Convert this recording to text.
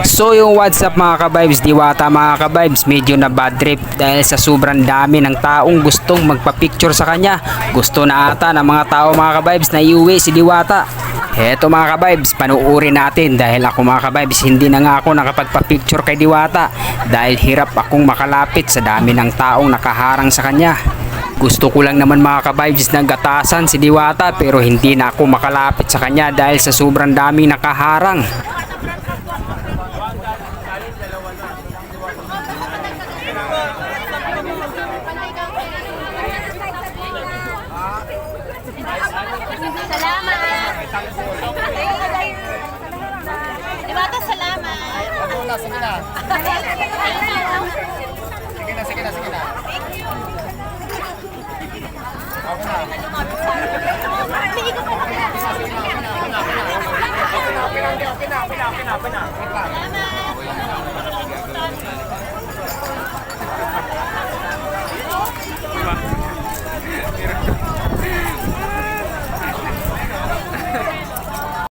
So yung what's up mga ka-vibes, Diwata mga ka-vibes, medyo na bad trip dahil sa sobrang dami ng taong gustong magpa-picture sa kanya. Gusto na ata ng mga tao mga ka-vibes na iuwi si Diwata. Heto mga ka-vibes, panuuri natin dahil ako mga ka-vibes hindi na nga ako nakapagpa-picture kay Diwata dahil hirap akong makalapit sa dami ng taong nakaharang sa kanya. Gusto ko lang naman mga ka-vibes na gatasan si Diwata pero hindi na ako makalapit sa kanya dahil sa sobrang daming nakaharang. Salamat. Diwata, salamat. Sige na. Sige na. Ako na. Salamat.